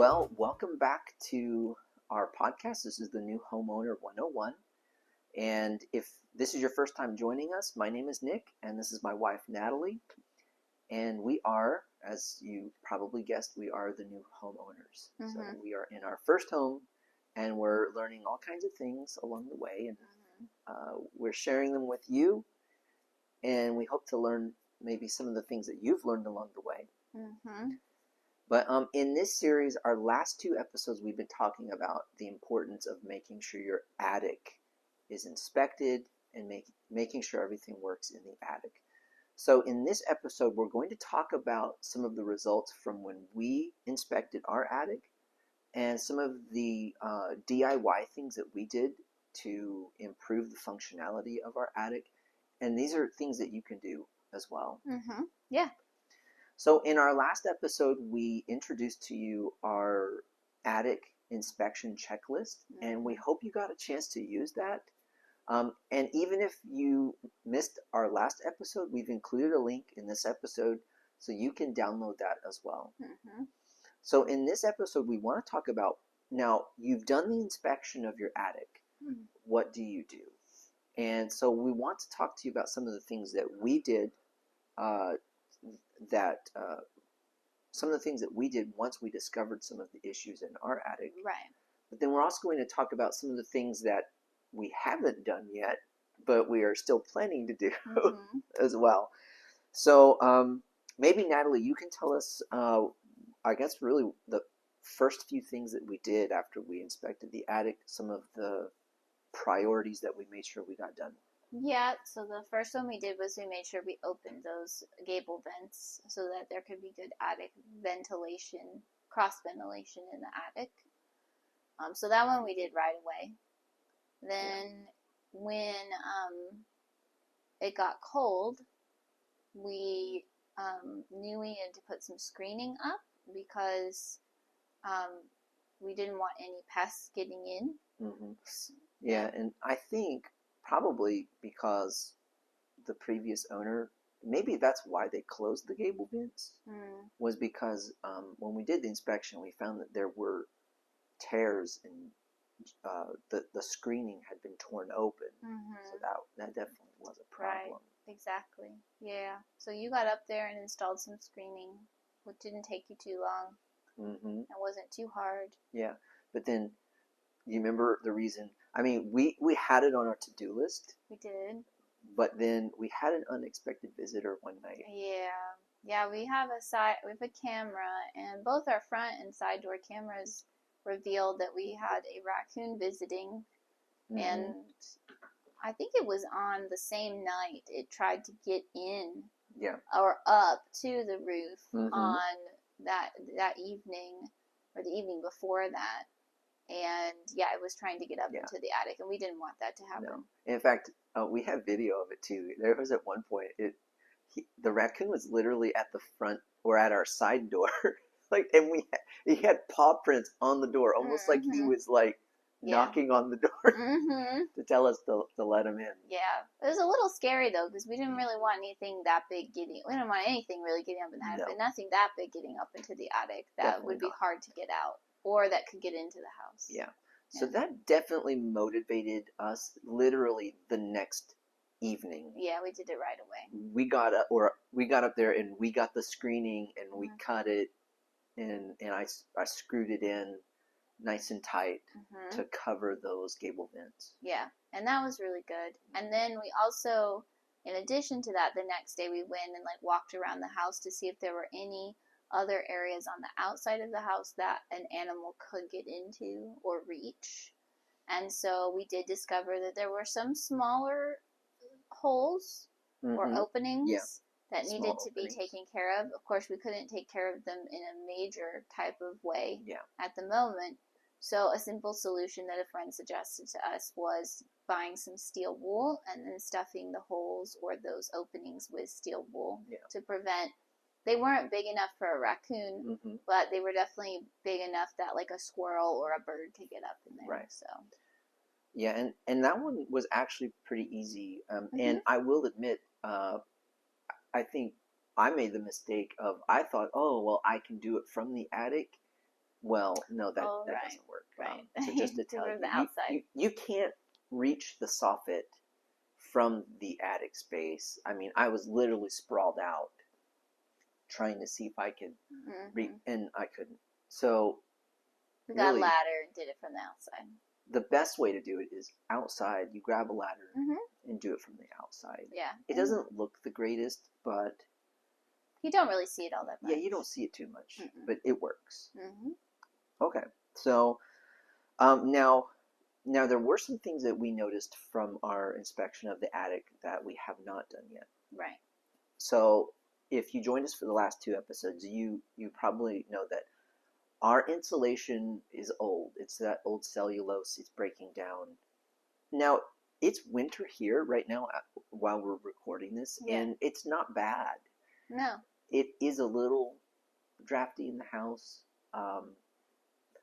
Well, welcome back to our podcast. This is the new Homeowner 101. And if this is your first time joining us, my name is Nick, and this is my wife, Natalie. And we are, as you probably guessed, we are the new homeowners. So we are in our first home, and we're learning all kinds of things along the way. And we're sharing them with you, and we hope to learn maybe some of the things that you've learned along the way. But in this series, our last two episodes, we've been talking about the importance of making sure your attic is inspected and making sure everything works in the attic. So in this episode, we're going to talk about some of the results from when we inspected our attic and some of the DIY things that we did to improve the functionality of our attic. And these are things that you can do as well. Yeah. So in our last episode, we introduced to you our attic inspection checklist, and we hope you got a chance to use that. And even if you missed our last episode, we've included a link in this episode so you can download that as well. So in this episode, we want to talk about, now you've done the inspection of your attic. What do you do? And so we want to talk to you about some of the things that we did some of the things that we did once we discovered some of the issues in our attic. Right. But then we're also going to talk about some of the things that we haven't done yet, but we are still planning to do as well. So maybe, Natalie, you can tell us, I guess, really the first few things that we did after we inspected the attic, some of the priorities that we made sure we got done. Yeah, so the first one we did was we made sure we opened those gable vents so that there could be good attic ventilation, cross ventilation in the attic. So that one we did right away. Then when it got cold, we knew we needed to put some screening up because we didn't want any pests getting in. Yeah, and I think probably because the previous owner, maybe that's why they closed the gable vents, was because when we did the inspection, we found that there were tears and the screening had been torn open. So that definitely was a problem. Right, exactly. Yeah. So you got up there and installed some screening, which didn't take you too long. It wasn't too hard. Yeah, but then you remember the reason? I mean, we had it on our to-do list. We did. But then we had an unexpected visitor one night. Yeah. We have a camera, and both our front and side door cameras revealed that we had a raccoon visiting, and I think it was on the same night it tried to get in. Or up to the roof on that evening or the evening before that. And yeah, it was trying to get up into the attic, and we didn't want that to happen. No. In fact, we have video of it too. There was at one point, the raccoon was literally at the front or at our side door, and he had paw prints on the door, almost like he was knocking on the door to tell us to let him in. Yeah, it was a little scary though, because we didn't really want anything that big we didn't want anything really getting up in the attic, but nothing that big getting up into the attic that Definitely would be not. hard to get out. Or that could get into the house. Yeah. So that definitely motivated us literally the next evening. Yeah, we did it right away. We got up there and we got the screening and we cut it and I screwed it in nice and tight to cover those gable vents. Yeah, and that was really good. And then we also, in addition to that, the next day we went and walked around the house to see if there were any other areas on the outside of the house that an animal could get into or reach. And so we did discover that there were some smaller holes or openings that needed to be taken care of. Of course, we couldn't take care of them in a major type of way at the moment. So a simple solution that a friend suggested to us was buying some steel wool and then stuffing the holes or those openings with steel wool to prevent. They weren't big enough for a raccoon, but they were definitely big enough that a squirrel or a bird could get up in there. Right. So. Yeah, and that one was actually pretty easy. And I will admit, I think I made the mistake of, I thought, oh, well, I can do it from the attic. Well, no, that right. doesn't work. Right. So just to tell remove the you, outside. you can't reach the soffit from the attic space. I mean, I was literally sprawled out trying to see if I could and I couldn't. So we got really, a ladder and did it from the outside. the best way to do it is outside. You grab a ladder and do it from the outside. Yeah. It doesn't look the greatest, but you don't really see it all that much. Yeah, you don't see it too much, but it works. Mm-hmm. Okay, so now there were some things that we noticed from our inspection of the attic that we have not done yet. Right. So if you joined us for the last 2 episodes, you probably know that our insulation is old. It's that old cellulose. It's breaking down. Now, it's winter here right now while we're recording this, and it's not bad. No. It is a little drafty in the house.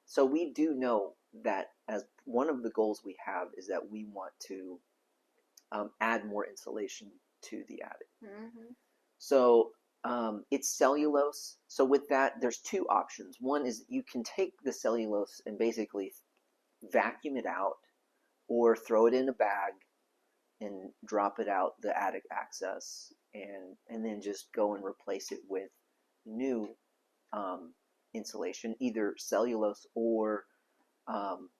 So we do know that as one of the goals we have is that we want to add more insulation to the attic. Mm-hmm. So it's cellulose. So with that, there's 2 options. One is you can take the cellulose and basically vacuum it out or throw it in a bag and drop it out the attic access and then just go and replace it with new insulation, either cellulose or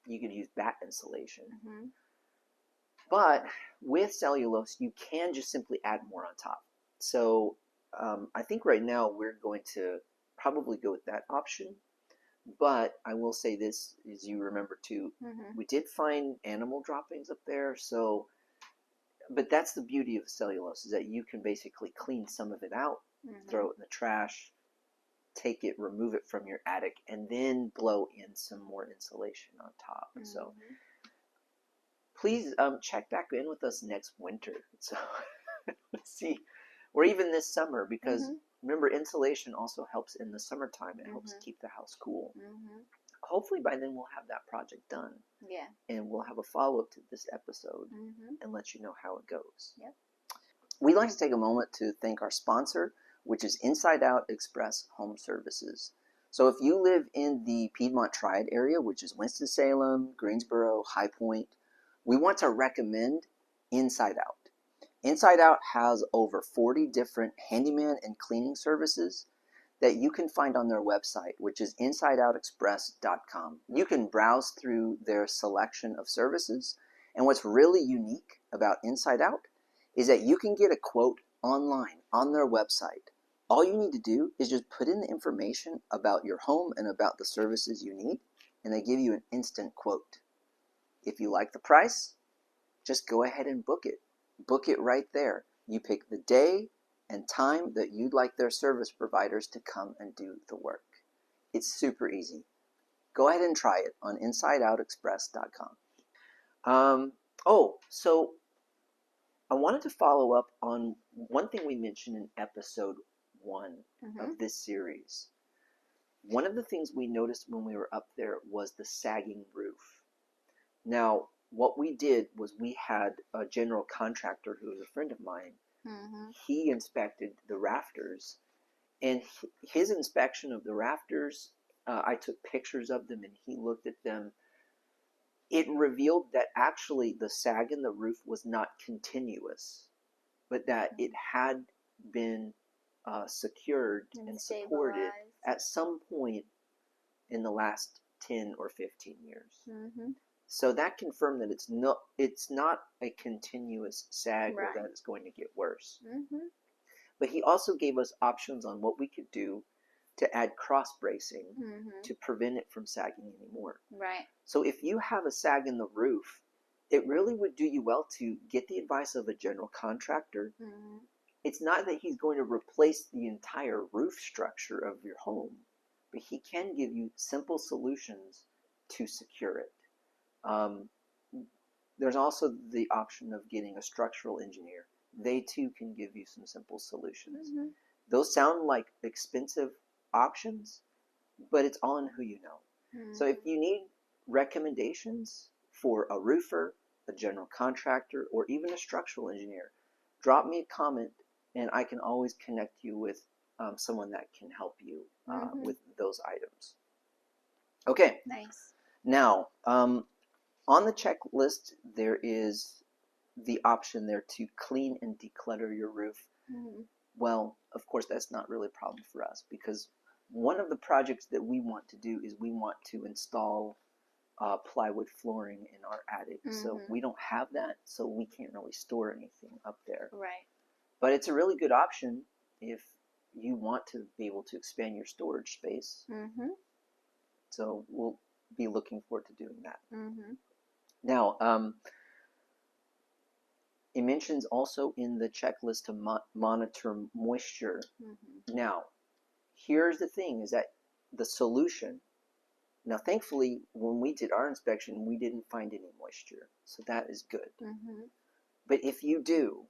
you could use batt insulation. Mm-hmm. But with cellulose, you can just simply add more on top. So I think right now we're going to probably go with that option. But I will say this, as you remember too, we did find animal droppings up there. So, but that's the beauty of cellulose, is that you can basically clean some of it out, throw it in the trash, take it, remove it from your attic, and then blow in some more insulation on top. So please check back in with us next winter. So let's see, or even this summer, because remember, insulation also helps in the summertime. It helps keep the house cool. Hopefully by then we'll have that project done. Yeah. And we'll have a follow-up to this episode and let you know how it goes. Yep. We'd like to take a moment to thank our sponsor, which is Inside Out Express Home Services. So if you live in the Piedmont Triad area, which is Winston-Salem, Greensboro, High Point, we want to recommend Inside Out. Inside Out has over 40 different handyman and cleaning services that you can find on their website, which is insideoutexpress.com. You can browse through their selection of services, and what's really unique about Inside Out is that you can get a quote online on their website. All you need to do is just put in the information about your home and about the services you need, and they give you an instant quote. If you like the price, just go ahead and book it. Book it right there. You pick the day and time that you'd like their service providers to come and do the work. It's super easy. Go ahead and try it on insideoutexpress.com. So I wanted to follow up on one thing we mentioned in episode 1 of this series. One of the things we noticed when we were up there was the sagging roof. Now, what we did was we had a general contractor who was a friend of mine. He inspected the rafters, and his inspection of the rafters, I took pictures of them and he looked at them. It revealed that actually the sag in the roof was not continuous, but that it had been secured and supported at some point in the last 10 or 15 years. So that confirmed that it's not a continuous sag, or that it's going to get worse. But he also gave us options on what we could do to add cross bracing to prevent it from sagging anymore. Right. So if you have a sag in the roof, it really would do you well to get the advice of a general contractor. It's not that he's going to replace the entire roof structure of your home, but he can give you simple solutions to secure it. There's also the option of getting a structural engineer. They too can give you some simple solutions. Those sound like expensive options, but it's all in who you know. So if you need recommendations for a roofer, a general contractor, or even a structural engineer, drop me a comment and I can always connect you with someone that can help you with those items. Okay, Nice. now on the checklist there is the option there to clean and declutter your roof. Mm-hmm. Well, of course, that's not really a problem for us because one of the projects that we want to do is we want to install plywood flooring in our attic. So Mm-hmm. we don't have that, so we can't really store anything up there. Right. But it's a really good option if you want to be able to expand your storage space. Mm-hmm. So we'll be looking forward to doing that. Mm-hmm. Now, it mentions also in the checklist to monitor moisture. Mm-hmm. Now, here's the thing, is that the solution, now thankfully when we did our inspection we didn't find any moisture, so that is good. Mm-hmm. But if you do,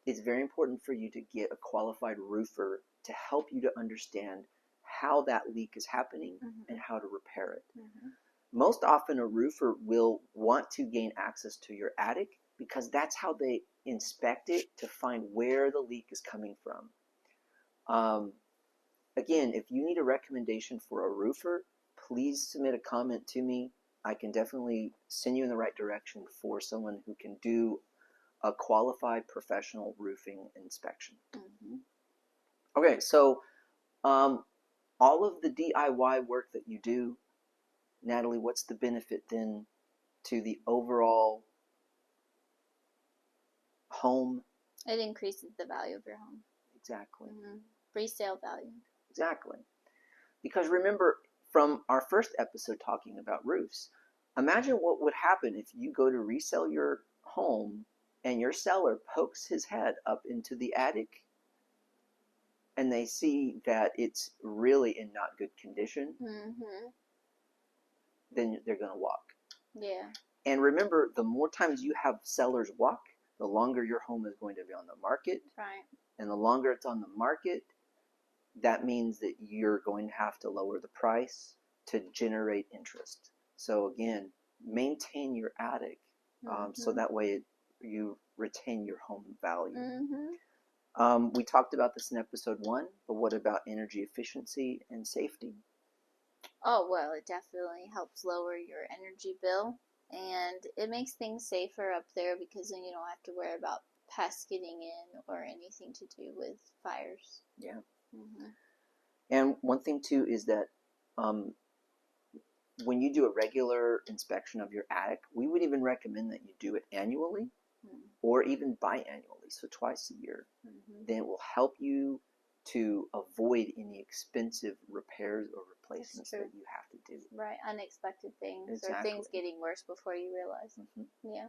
it's very important for you to get a qualified roofer to help you to understand how that leak is happening and how to repair it. Mm-hmm. Most often a roofer will want to gain access to your attic because that's how they inspect it to find where the leak is coming from. Again, if you need a recommendation for a roofer, please submit a comment to me. I can definitely send you in the right direction for someone who can do a qualified professional roofing inspection. Mm-hmm. Okay, so all of the DIY work that you do, Natalie, what's the benefit then to the overall home? It increases the value of your home. Exactly. Mm-hmm. Resale value. Exactly. Because remember from our first episode talking about roofs, imagine what would happen if you go to resell your home and your seller pokes his head up into the attic and they see that it's really in not good condition. Mm-hmm. Then they're going to walk. Yeah. And remember, the more times you have sellers walk, the longer your home is going to be on the market. Right. And the longer it's on the market, that means that you're going to have to lower the price to generate interest. So again, maintain your attic so that way you retain your home value. Mm-hmm. We talked about this in episode 1, but what about energy efficiency and safety? Oh, well, it definitely helps lower your energy bill, and it makes things safer up there because then you don't have to worry about pests getting in or anything to do with fires. Yeah. Mm-hmm. And one thing too is that when you do a regular inspection of your attic, we would even recommend that you do it annually or even biannually, so twice a year. Then it will help you to avoid any expensive repairs or replacements that you have to do. Right, unexpected things Exactly. or things getting worse before you realize. Yeah.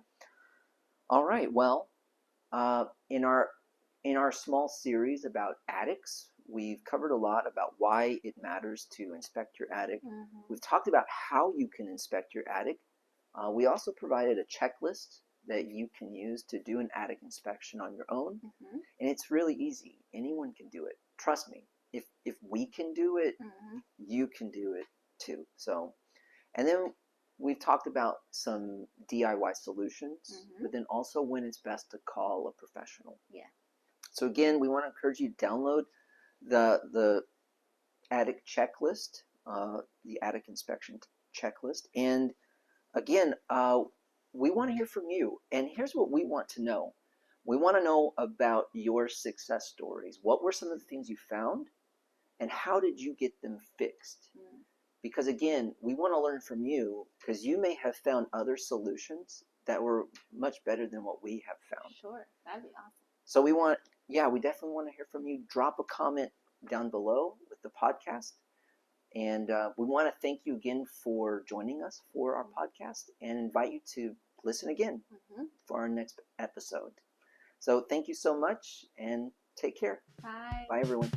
All right. Well, in our small series about attics, we've covered a lot about why it matters to inspect your attic. We've talked about how you can inspect your attic. We also provided a checklist that you can use to do an attic inspection on your own. And it's really easy. Anyone can do it. Trust me. If we can do it, you can do it too. So, and then we've talked about some DIY solutions, but then also when it's best to call a professional. Yeah. So again, we want to encourage you to download the attic checklist, the attic inspection checklist. And again, we want to hear from you. And here's what we want to know. We want to know about your success stories. What were some of the things you found? And how did you get them fixed? Because again, we want to learn from you because you may have found other solutions that were much better than what we have found. Sure, that'd be awesome. So we definitely want to hear from you. Drop a comment down below with the podcast. And we want to thank you again for joining us for our podcast and invite you to listen again for our next episode. So thank you so much and take care. Bye. Bye, everyone.